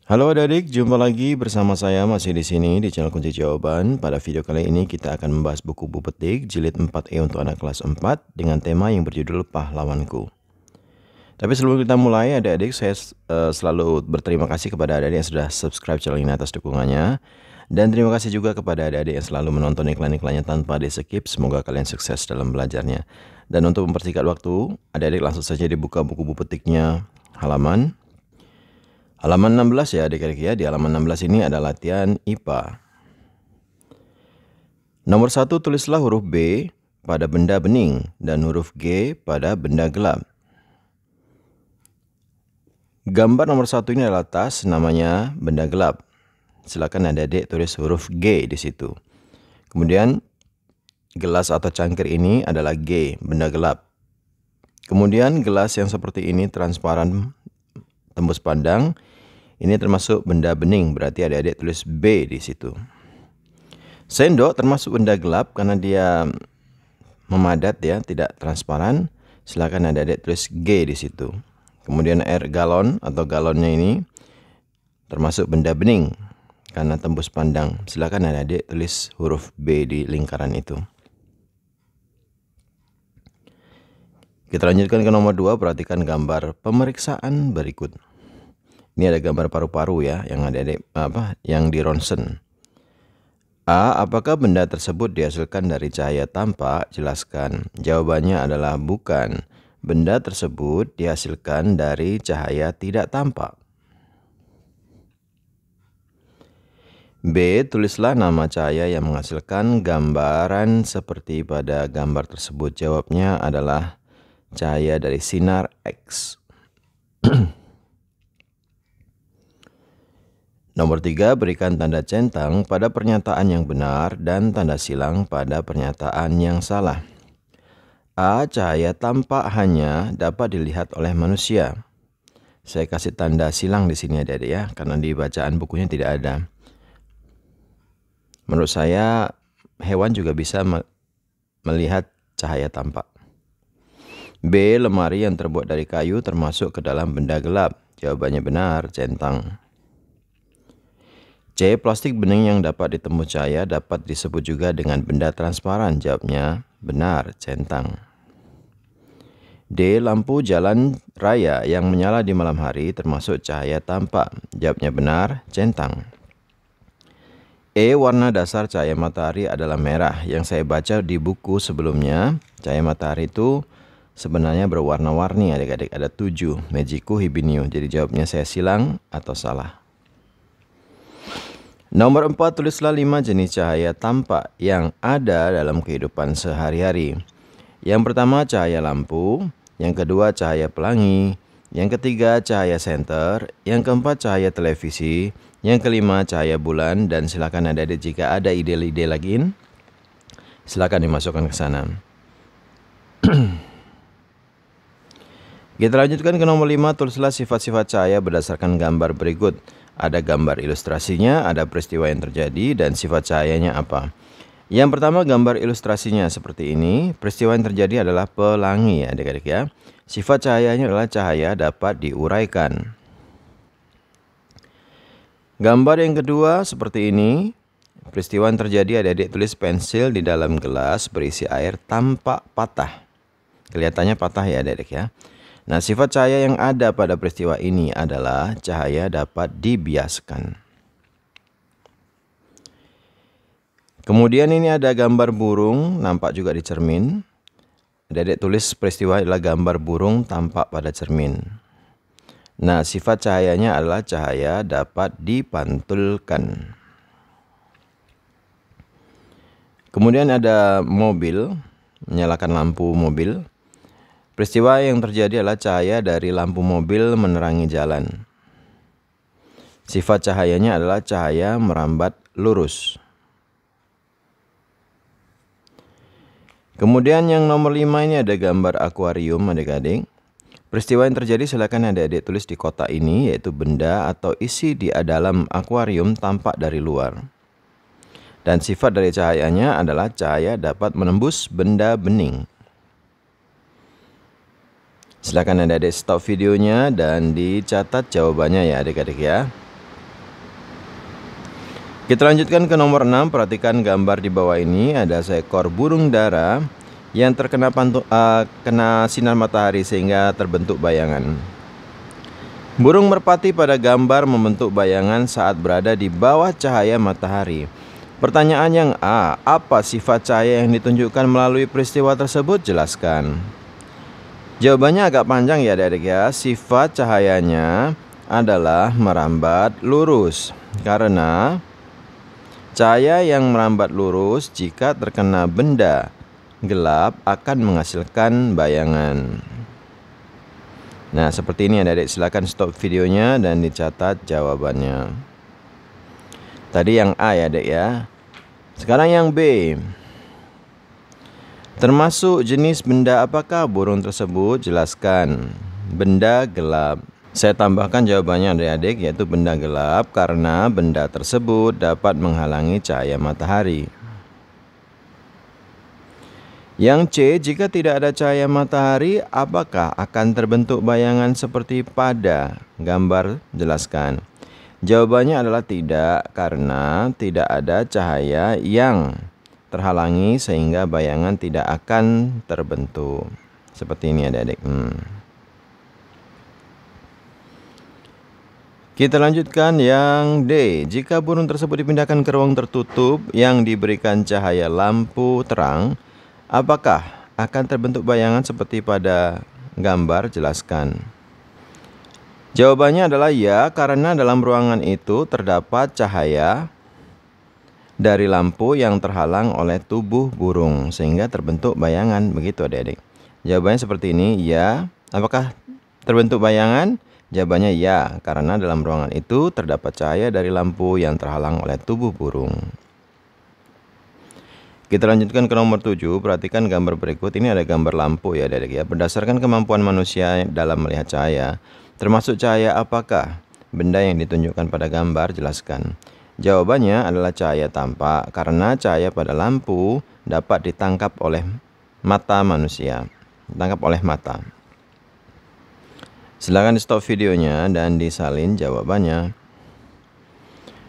Halo adik-adik, jumpa lagi bersama saya masih di sini di channel Kunci Jawaban. Pada video kali ini kita akan membahas buku Bu Petik jilid 4E untuk anak kelas 4 dengan tema yang berjudul Pahlawanku. Tapi sebelum kita mulai, adik-adik, saya selalu berterima kasih kepada adik-adik yang sudah subscribe channel ini atas dukungannya. Dan terima kasih juga kepada adik-adik yang selalu menonton iklan-iklannya tanpa di-skip. Semoga kalian sukses dalam belajarnya. Dan untuk mempersingkat waktu, adik-adik langsung saja dibuka buku Bu Petiknya halaman 16 ya adik-adik ya. Di halaman 16 ini ada latihan IPA. Nomor 1, tulislah huruf B pada benda bening dan huruf G pada benda gelap. Gambar nomor 1 ini adalah tas, namanya benda gelap. Silakan adik-adik tulis huruf G di situ. Kemudian gelas atau cangkir ini adalah G, benda gelap. Kemudian gelas yang seperti ini transparan tembus pandang. Ini termasuk benda bening, berarti adik-adik tulis B di situ. Sendok termasuk benda gelap karena dia memadat ya, tidak transparan. Silakan adik-adik tulis G di situ. Kemudian air galon atau galonnya ini termasuk benda bening karena tembus pandang. Silakan adik-adik tulis huruf B di lingkaran itu. Kita lanjutkan ke nomor 2, perhatikan gambar pemeriksaan berikut. Ini ada gambar paru-paru ya, yang yang di ronsen. A. Apakah benda tersebut dihasilkan dari cahaya tampak? Jelaskan. Jawabannya adalah bukan. Benda tersebut dihasilkan dari cahaya tidak tampak. B. Tulislah nama cahaya yang menghasilkan gambaran seperti pada gambar tersebut. Jawabnya adalah cahaya dari sinar X. Nomor 3, berikan tanda centang pada pernyataan yang benar dan tanda silang pada pernyataan yang salah. A. Cahaya tampak hanya dapat dilihat oleh manusia. Saya kasih tanda silang di sini adik-adik ya, karena di bacaan bukunya tidak ada. Menurut saya hewan juga bisa melihat cahaya tampak. B. Lemari yang terbuat dari kayu termasuk ke dalam benda gelap. Jawabannya benar, centang. C. Plastik bening yang dapat ditembus cahaya dapat disebut juga dengan benda transparan. Jawabnya benar, centang. D. Lampu jalan raya yang menyala di malam hari termasuk cahaya tampak. Jawabnya benar, centang. E. Warna dasar cahaya matahari adalah merah. Yang saya baca di buku sebelumnya, cahaya matahari itu sebenarnya berwarna-warni adik-adik. Ada 7, Magiku Hibiniu. Jadi jawabnya saya silang atau salah. Nomor 4, tulislah 5 jenis cahaya tampak yang ada dalam kehidupan sehari-hari. Yang pertama cahaya lampu, yang kedua cahaya pelangi, yang ketiga cahaya senter, yang keempat cahaya televisi, yang kelima cahaya bulan, dan silakan adik-adik jika ada ide-ide lagi, silakan dimasukkan ke sana. Kita lanjutkan ke nomor 5, tulislah sifat-sifat cahaya berdasarkan gambar berikut. Ada gambar ilustrasinya, ada peristiwa yang terjadi, dan sifat cahayanya apa. Yang pertama gambar ilustrasinya seperti ini. Peristiwa yang terjadi adalah pelangi ya adik-adik ya. Sifat cahayanya adalah cahaya dapat diuraikan. Gambar yang kedua seperti ini. Peristiwa yang terjadi adik-adik tulis pensil di dalam gelas berisi air tampak patah. Kelihatannya patah ya adik-adik ya. Nah, sifat cahaya yang ada pada peristiwa ini adalah cahaya dapat dibiaskan. Kemudian ini ada gambar burung, nampak juga di cermin. Adik-adik tulis peristiwa adalah gambar burung tampak pada cermin. Nah, sifat cahayanya adalah cahaya dapat dipantulkan. Kemudian ada mobil, menyalakan lampu mobil. Peristiwa yang terjadi adalah cahaya dari lampu mobil menerangi jalan. Sifat cahayanya adalah cahaya merambat lurus. Kemudian yang nomor 5 ini ada gambar akuarium adik-adik. Peristiwa yang terjadi silakan adik-adik tulis di kotak ini, yaitu benda atau isi di dalam akuarium tampak dari luar. Dan sifat dari cahayanya adalah cahaya dapat menembus benda bening. Silakan adik-adik stop videonya dan dicatat jawabannya ya adik-adik ya. Kita lanjutkan ke nomor 6. Perhatikan gambar di bawah ini. Ada seekor burung dara yang terkena kena sinar matahari sehingga terbentuk bayangan. Burung merpati pada gambar membentuk bayangan saat berada di bawah cahaya matahari. Pertanyaan yang A. Apa sifat cahaya yang ditunjukkan melalui peristiwa tersebut? Jelaskan. Jawabannya agak panjang ya adik-adik ya. Sifat cahayanya adalah merambat lurus. Karena cahaya yang merambat lurus jika terkena benda gelap akan menghasilkan bayangan. Nah, seperti ini adik-adik. Silakan stop videonya dan dicatat jawabannya. Tadi yang A ya adik ya. Sekarang yang B. Termasuk jenis benda apakah burung tersebut? Jelaskan. Benda gelap. Saya tambahkan jawabannya adik-adik, yaitu benda gelap karena benda tersebut dapat menghalangi cahaya matahari. Yang C, jika tidak ada cahaya matahari, apakah akan terbentuk bayangan seperti pada gambar? Jelaskan. Jawabannya adalah tidak, karena tidak ada cahaya yang terhalangi sehingga bayangan tidak akan terbentuk. Seperti ini adik-adik. Kita lanjutkan yang D. Jika burung tersebut dipindahkan ke ruang tertutup yang diberikan cahaya lampu terang, apakah akan terbentuk bayangan seperti pada gambar? Jelaskan. Jawabannya adalah ya, karena dalam ruangan itu terdapat cahaya dari lampu yang terhalang oleh tubuh burung sehingga terbentuk bayangan. Begitu adik-adik. Jawabannya seperti ini, ya. Apakah terbentuk bayangan? Jawabannya ya, karena dalam ruangan itu terdapat cahaya dari lampu yang terhalang oleh tubuh burung. Kita lanjutkan ke nomor 7. Perhatikan gambar berikut. Ini ada gambar lampu ya adik-adik ya. Berdasarkan kemampuan manusia dalam melihat cahaya, termasuk cahaya apakah benda yang ditunjukkan pada gambar? Jelaskan. Jawabannya adalah cahaya tampak, karena cahaya pada lampu dapat ditangkap oleh mata manusia. Ditangkap oleh mata. Silakan di stop videonya dan disalin jawabannya.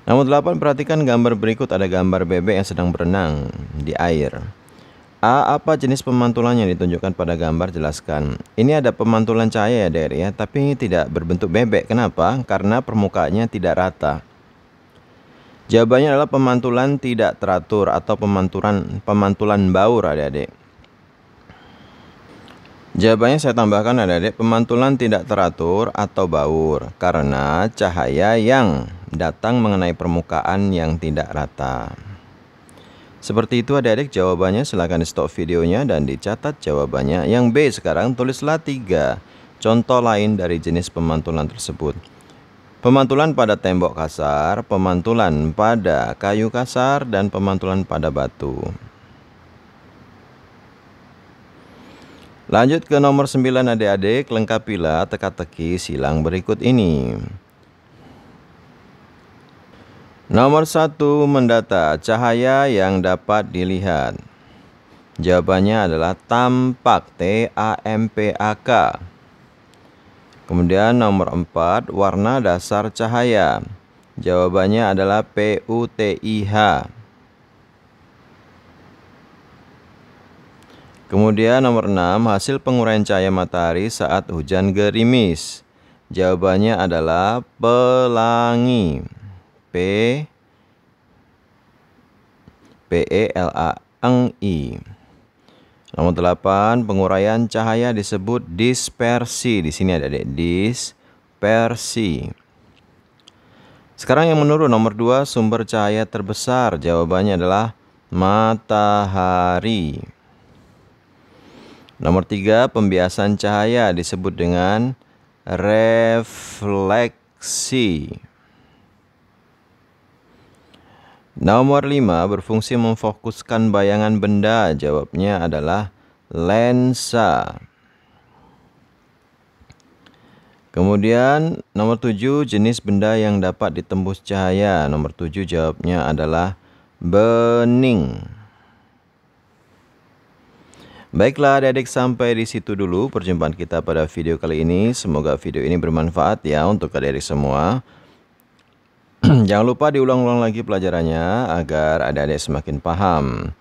Nomor 8, perhatikan gambar berikut. Ada gambar bebek yang sedang berenang di air. A. Apa jenis pemantulan yang ditunjukkan pada gambar? Jelaskan. Ini ada pemantulan cahaya ya, tapi tidak berbentuk bebek. Kenapa? Karena permukaannya tidak rata. Jawabannya adalah pemantulan tidak teratur atau pemantulan baur adik-adik. Jawabannya saya tambahkan adik-adik, pemantulan tidak teratur atau baur karena cahaya yang datang mengenai permukaan yang tidak rata. Seperti itu adik-adik jawabannya. Silakan di stop videonya dan dicatat jawabannya. Yang B sekarang, tulislah 3 contoh lain dari jenis pemantulan tersebut. Pemantulan pada tembok kasar, pemantulan pada kayu kasar, dan pemantulan pada batu. Lanjut ke nomor 9 adik-adik, lengkapilah teka-teki silang berikut ini. Nomor 1, mendata cahaya yang dapat dilihat. Jawabannya adalah tampak, T-A-M-P-A-K. Kemudian nomor 4, warna dasar cahaya. Jawabannya adalah P-U-T-I-H. Kemudian nomor 6, hasil penguraian cahaya matahari saat hujan gerimis. Jawabannya adalah pelangi. P-E-L-A-N-I. Nomor 8, penguraian cahaya disebut dispersi. Di sini ada dispersi. Sekarang yang menurun, nomor 2, sumber cahaya terbesar. Jawabannya adalah matahari. Nomor 3, pembiasan cahaya disebut dengan refleksi. Nomor 5, berfungsi memfokuskan bayangan benda. Jawabnya adalah lensa. Kemudian nomor 7, jenis benda yang dapat ditembus cahaya. Nomor 7 jawabnya adalah bening. Baiklah adik-adik, sampai di situ dulu perjumpaan kita pada video kali ini. Semoga video ini bermanfaat ya untuk adik-adik semua. Jangan lupa diulang-ulang lagi pelajarannya agar adik-adik semakin paham.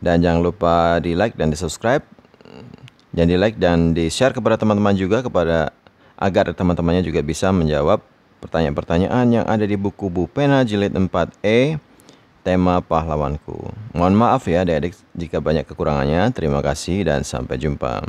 Dan jangan lupa di like dan di subscribe. Dan di like dan di share kepada teman-teman juga, agar teman-temannya juga bisa menjawab pertanyaan-pertanyaan yang ada di buku Bu Pena Jilid 4E, tema pahlawanku. Mohon maaf ya adik-adik jika banyak kekurangannya. Terima kasih dan sampai jumpa.